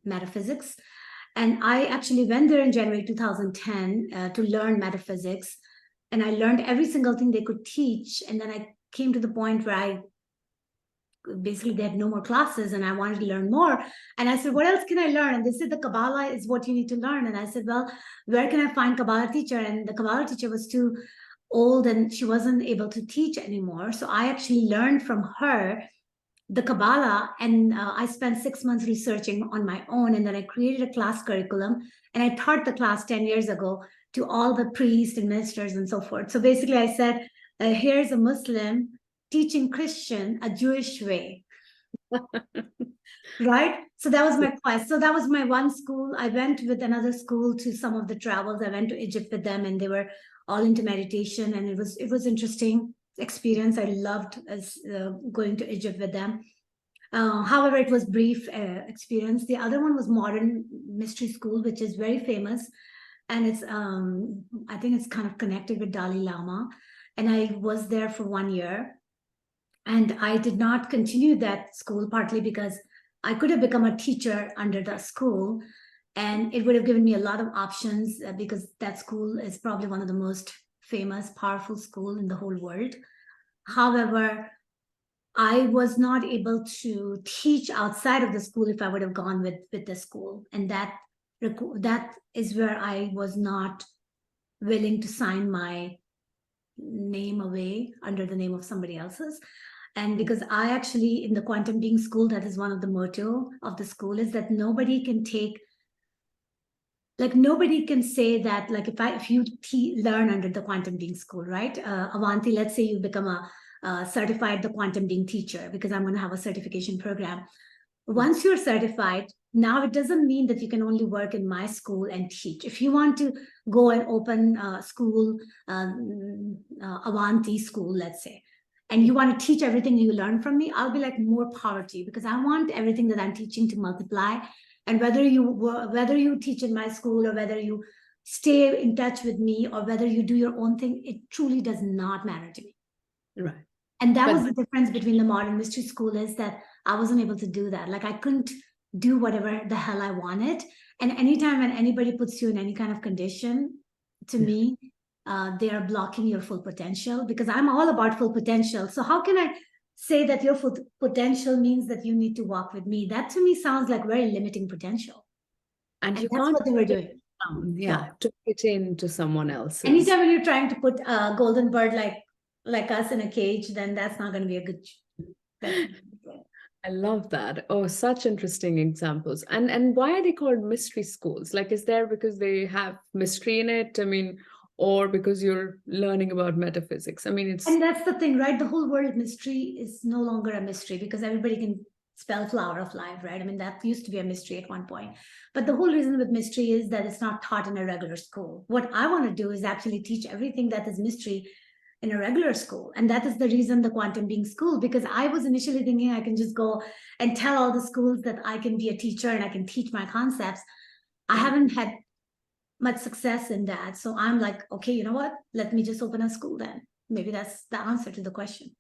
Metaphysics. And I actually went there in January 2010 to learn metaphysics. And I learned every single thing they could teach. And then I came to the point where basically they had no more classes and I wanted to learn more. And I said, what else can I learn? And they said, the Kabbalah is what you need to learn. And I said, well, where can I find Kabbalah teacher? And the Kabbalah teacher was too old and she wasn't able to teach anymore. So I actually learned from her the Kabbalah, and I spent 6 months researching on my own. And then I created a class curriculum and I taught the class 10 years ago to all the priests and ministers and so forth. So basically I said, here's a Muslim teaching Christian a Jewish way. Right? So that was my quest. So that was my one school. I went with another school to some of the travels. I went to Egypt with them and they were all into meditation, and it was interesting experience. I loved going to Egypt with them. However, it was brief experience. The other one was Modern Mystery School, which is very famous. And it's, I think it's kind of connected with Dalai Lama. And I was there for 1 year. And I did not continue that school, partly because I could have become a teacher under the school. And it would have given me a lot of options because that school is probably one of the most famous, powerful school in the whole world. However, I was not able to teach outside of the school if I would have gone with the school. And that is where I was not willing to sign my name away under the name of somebody else's. And because I actually, in the quantum being school, that is one of the motto of the school, is that nobody can take, like nobody can say that, like if you learn under the quantum being school, right? Avanti, let's say you become a certified the quantum being teacher, because I'm going to have a certification program. Once you're certified, now it doesn't mean that you can only work in my school and teach. If you want to go and open a school, Avanti school, let's say, and you want to teach everything you learn from me, I'll be like, more power to you, because I want everything that I'm teaching to multiply. And whether you teach in my school, or whether you stay in touch with me, or whether you do your own thing, it truly does not matter to me. Right. And that was the difference between the Modern Mystery School, is that I wasn't able to do that. Like I couldn't do whatever the hell I wanted. And anytime when anybody puts you in any kind of condition, to me, they are blocking your full potential, because I'm all about full potential. So how can I say that your full potential means that you need to walk with me? That to me sounds like very limiting potential. And you that's can't what they were doing. To fit into someone else. Anytime when you're trying to put a golden bird like us in a cage, then that's not going to be a good. I love that. Oh, such interesting examples. And why are they called mystery schools? Like, is there because they have mystery in it? I mean, or because you're learning about metaphysics? I mean, and that's the thing, right? The whole word mystery is no longer a mystery, because everybody can spell flower of life, right? I mean, that used to be a mystery at one point. But the whole reason with mystery is that it's not taught in a regular school. What I want to do is actually teach everything that is mystery in a regular school. And that is the reason the quantum being school, because I was initially thinking I can just go and tell all the schools that I can be a teacher and I can teach my concepts. I haven't had much success in that. So I'm like, okay, you know what? Let me just open a school then. Maybe that's the answer to the question.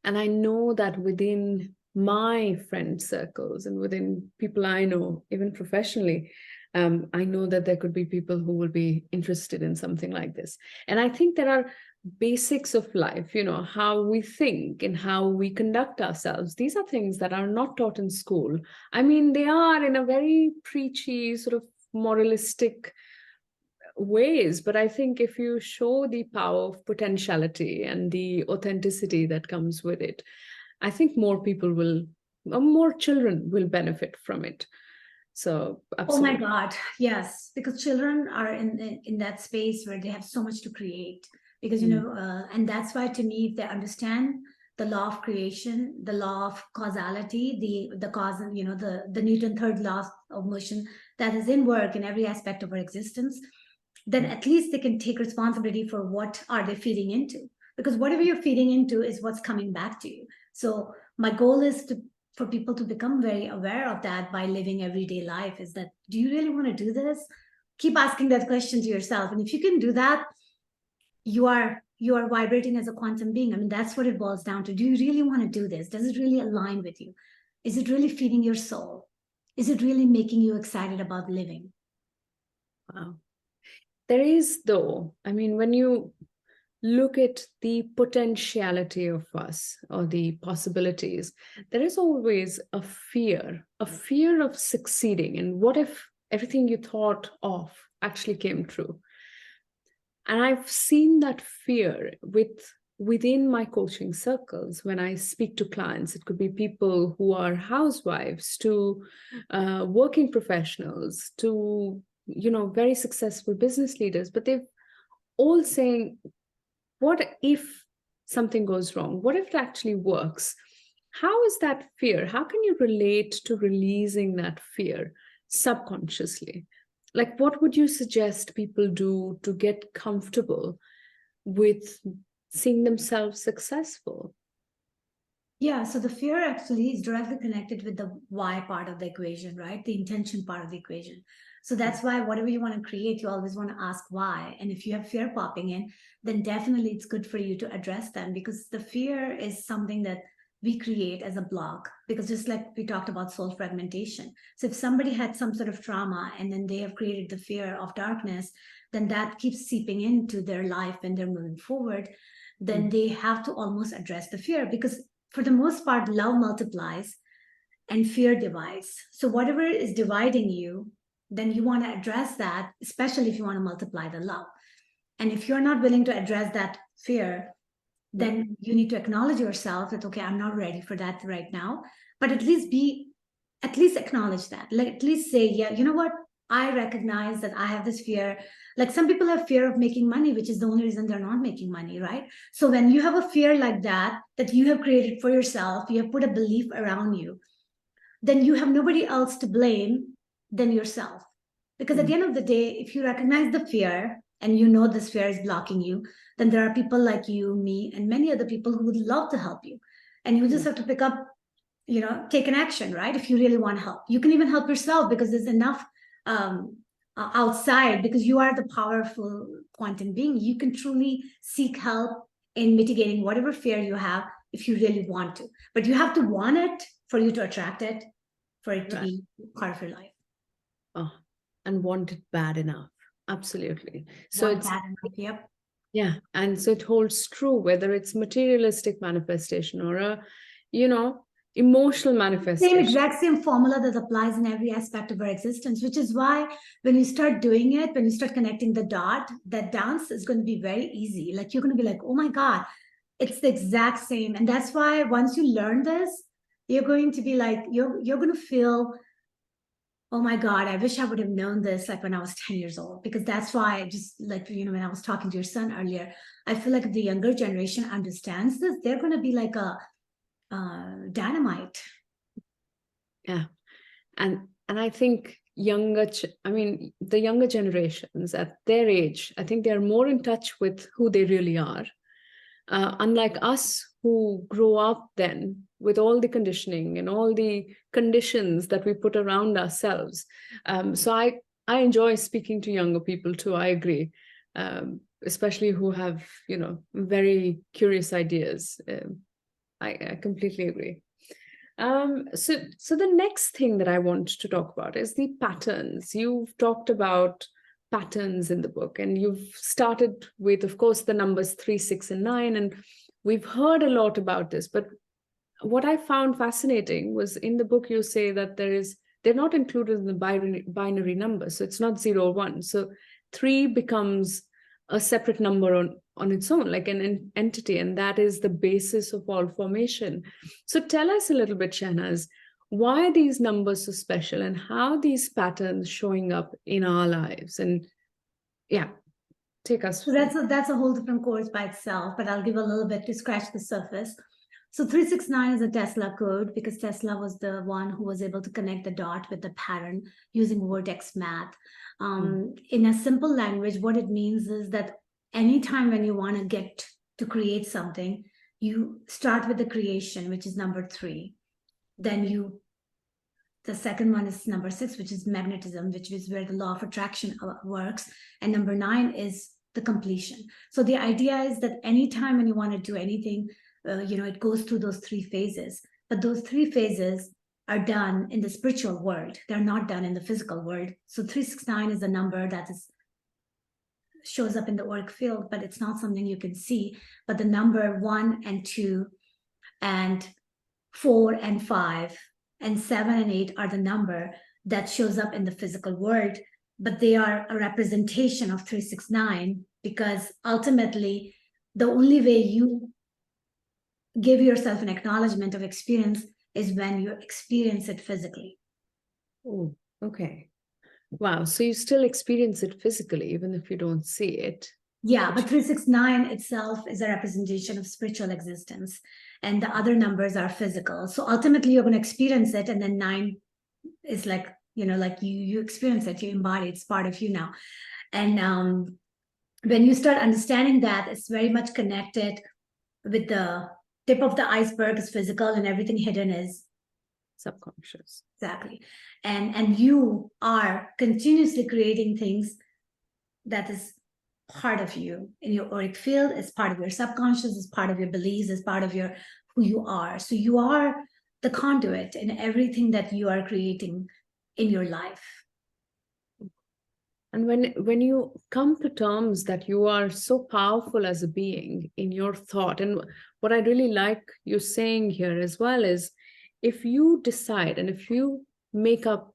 And I know that within my friend circles and within people I know, even professionally, I know that there could be people who will be interested in something like this. And I think there are basics of life, how we think and how we conduct ourselves. These are things that are not taught in school. I mean, they are in a very preachy, sort of moralistic ways, but I think if you show the power of potentiality and the authenticity that comes with it, I think more children will benefit from it. So absolutely. Oh my God, yes, because children are in that space where they have so much to create, because and that's why, to me, if they understand the law of creation, the law of causality, the cause, the Newton third law of motion that is in work in every aspect of our existence, then at least they can take responsibility for what are they feeding into, because whatever you're feeding into is what's coming back to you. So my goal is for people to become very aware of that by living everyday life, is that, do you really want to do this? Keep asking that question to yourself. And if you can do that, you are vibrating as a quantum being. I mean, that's what it boils down to. Do you really want to do this? Does it really align with you? Is it really feeding your soul? Is it really making you excited about living? Wow. There is, though, I mean, when you look at the potentiality of us or the possibilities, there is always a fear of succeeding. And what if everything you thought of actually came true? And I've seen that fear within my coaching circles when I speak to clients. It could be people who are housewives to working professionals to, very successful business leaders, but they've all saying, what if something goes wrong? What if it actually works? How is that fear? How can you relate to releasing that fear subconsciously? Like, what would you suggest people do to get comfortable with seeing themselves successful? Yeah, so the fear actually is directly connected with the why part of the equation, right? The intention part of the equation. So that's why whatever you want to create, you always want to ask why. And if you have fear popping in, then definitely it's good for you to address them, because the fear is something that we create as a block. Because just like we talked about soul fragmentation. So if somebody had some sort of trauma and then they have created the fear of darkness, then that keeps seeping into their life when they're moving forward. Then they have to almost address the fear, because for the most part, love multiplies and fear divides. So whatever is dividing you, then you want to address that, especially if you want to multiply the love. And if you're not willing to address that fear, then you need to acknowledge yourself that, okay, I'm not ready for that right now, but at least acknowledge that. Like, at least say, yeah, you know what? I recognize that I have this fear. Like, some people have fear of making money, which is the only reason they're not making money, right? So when you have a fear like that you have created for yourself, you have put a belief around you, then you have nobody else to blame than yourself. Because at the end of the day, if you recognize the fear and you know this fear is blocking you, then there are people like you, me, and many other people who would love to help you. And you just have to pick up, take an action, right? If you really want help, you can even help yourself, because there's enough outside, because you are the powerful quantum being. You can truly seek help in mitigating whatever fear you have if you really want to. But you have to want it for you to attract it, for it to be part of your life. Oh, and want it bad enough. Absolutely. So it's bad enough. Yep. Yeah. And so it holds true, whether it's materialistic manifestation or emotional manifestation. Same formula that applies in every aspect of our existence, which is why when you start doing it, when you start connecting the dot, that dance is going to be very easy. Like, you're going to be like, oh my God, it's the exact same. And that's why once you learn this, you're going to be like, you're going to feel, oh my God, I wish I would have known this like when I was 10 years old. Because that's why I just, like, when I was talking to your son earlier, I feel like if the younger generation understands this, they're going to be like a dynamite. Yeah. And I think the younger generations at their age, I think they're more in touch with who they really are. Unlike us who grow up then with all the conditioning and all the conditions that we put around ourselves. So I enjoy speaking to younger people too. I agree, especially who have, very curious ideas. I completely agree. So the next thing that I want to talk about is the patterns. You've talked about patterns in the book, and you've started with, of course, the numbers 3, 6, and 9, and we've heard a lot about this. But what I found fascinating was in the book you say that they're not included in the binary number, so it's not 0 or 1. So 3 becomes a separate number on its own, like an entity, and that is the basis of all formation. So tell us a little bit, Shehnaz, why are these numbers so special, and how these patterns showing up in our lives? And yeah, take us. So that's a whole different course by itself, but I'll give a little bit to scratch the surface. So 369 is a Tesla code, because Tesla was the one who was able to connect the dot with the pattern using vortex math. In a simple language, what it means is that anytime when you want to get to create something, you start with the creation, which is number 3. Then the second one is number 6, which is magnetism, which is where the law of attraction works. And number 9 is the completion. So the idea is that anytime when you want to do anything, it goes through those 3 phases. But those 3 phases are done in the spiritual world. They're not done in the physical world. So 369 is a number that shows up in the auric field, but it's not something you can see. But the number 1 and 2 and 4 and 5 and 7 and 8 are the number that shows up in the physical world, but they are a representation of 369, because ultimately the only way you give yourself an acknowledgement of experience is when you experience it physically. Oh, okay. Wow. So you still experience it physically, even if you don't see it. Yeah, but 369 itself is a representation of spiritual existence, and the other numbers are physical. So ultimately you're going to experience it, and then 9 is like, like you experience it, you embody it, it's part of you now. And when you start understanding that, it's very much connected with the tip of the iceberg is physical, and everything hidden is subconscious. Exactly. And you are continuously creating things that is part of you in your auric field, is part of your subconscious, is part of your beliefs, is part of who you are. So you are the conduit in everything that you are creating in your life. And when you come to terms that you are so powerful as a being in your thought, and what I really like you saying here as well is, if you decide and if you make up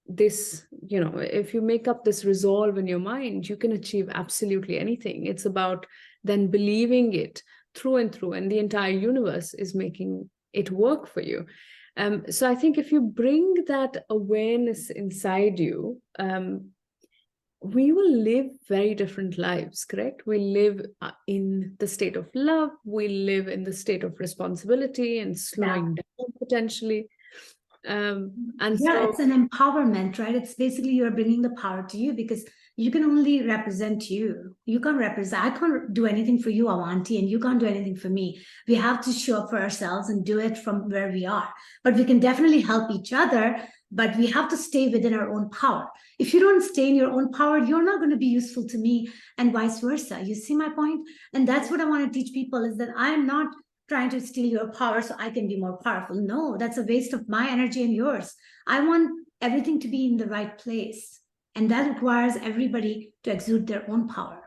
this, if you make up this resolve in your mind, you can achieve absolutely anything. It's about then believing it through and through, and the entire universe is making it work for you. So I think if you bring that awareness inside you, we will live very different lives, correct? We live in the state of love. We live in the state of responsibility and slowing down potentially. It's an empowerment, right? It's basically you're bringing the power to you, because you can only represent you. You can't represent. I can't do anything for you, Avanti, and you can't do anything for me. We have to show up for ourselves and do it from where we are. But we can definitely help each other, but we have to stay within our own power. If you don't stay in your own power, you're not going to be useful to me, and vice versa. You see my point? And that's what I want to teach people, is that I'm not trying to steal your power so I can be more powerful. No, that's a waste of my energy and yours. I want everything to be in the right place. And that requires everybody to exude their own power.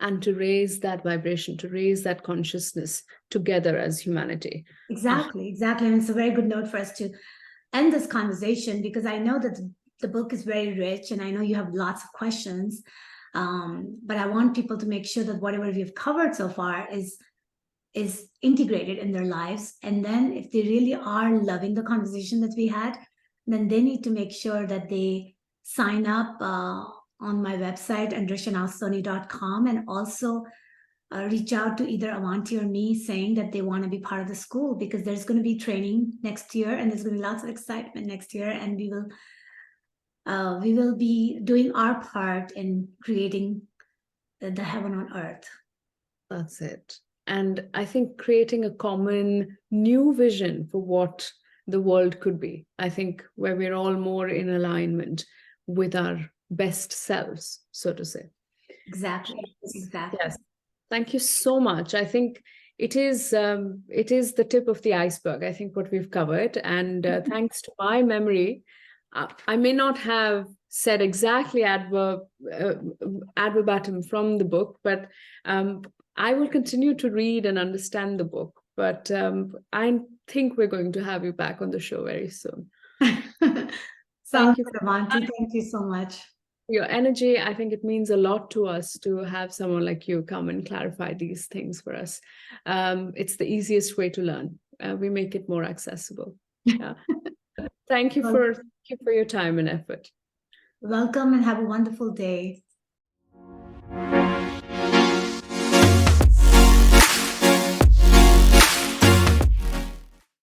And to raise that vibration, to raise that consciousness together as humanity. Exactly. And it's a very good note for us to end this conversation, because I know that the book is very rich and I know you have lots of questions. But I want people to make sure that whatever we've covered so far is integrated in their lives. And then if they really are loving the conversation that we had, then they need to make sure that they sign up on my website under shehnazsoni.com, and also reach out to either Avanti or me saying that they want to be part of the school, because there's going to be training next year and there's going to be lots of excitement next year, and we will be doing our part in creating the heaven on earth. That's it. And I think creating a common new vision for what the world could be, I think, where we're all more in alignment with our best selves, so to say. Exactly. Yes. Thank you so much. I think it is the tip of the iceberg, I think, what we've covered. And thanks to my memory, I may not have said exactly adverbatim from the book, but I will continue to read and understand the book. But I think we're going to have you back on the show very soon. Thank you, Avanti. Thank you so much. Your energy, I think it means a lot to us to have someone like you come and clarify these things for us. It's the easiest way to learn. We make it more accessible. Yeah. Thank you for your time and effort. Welcome, and have a wonderful day.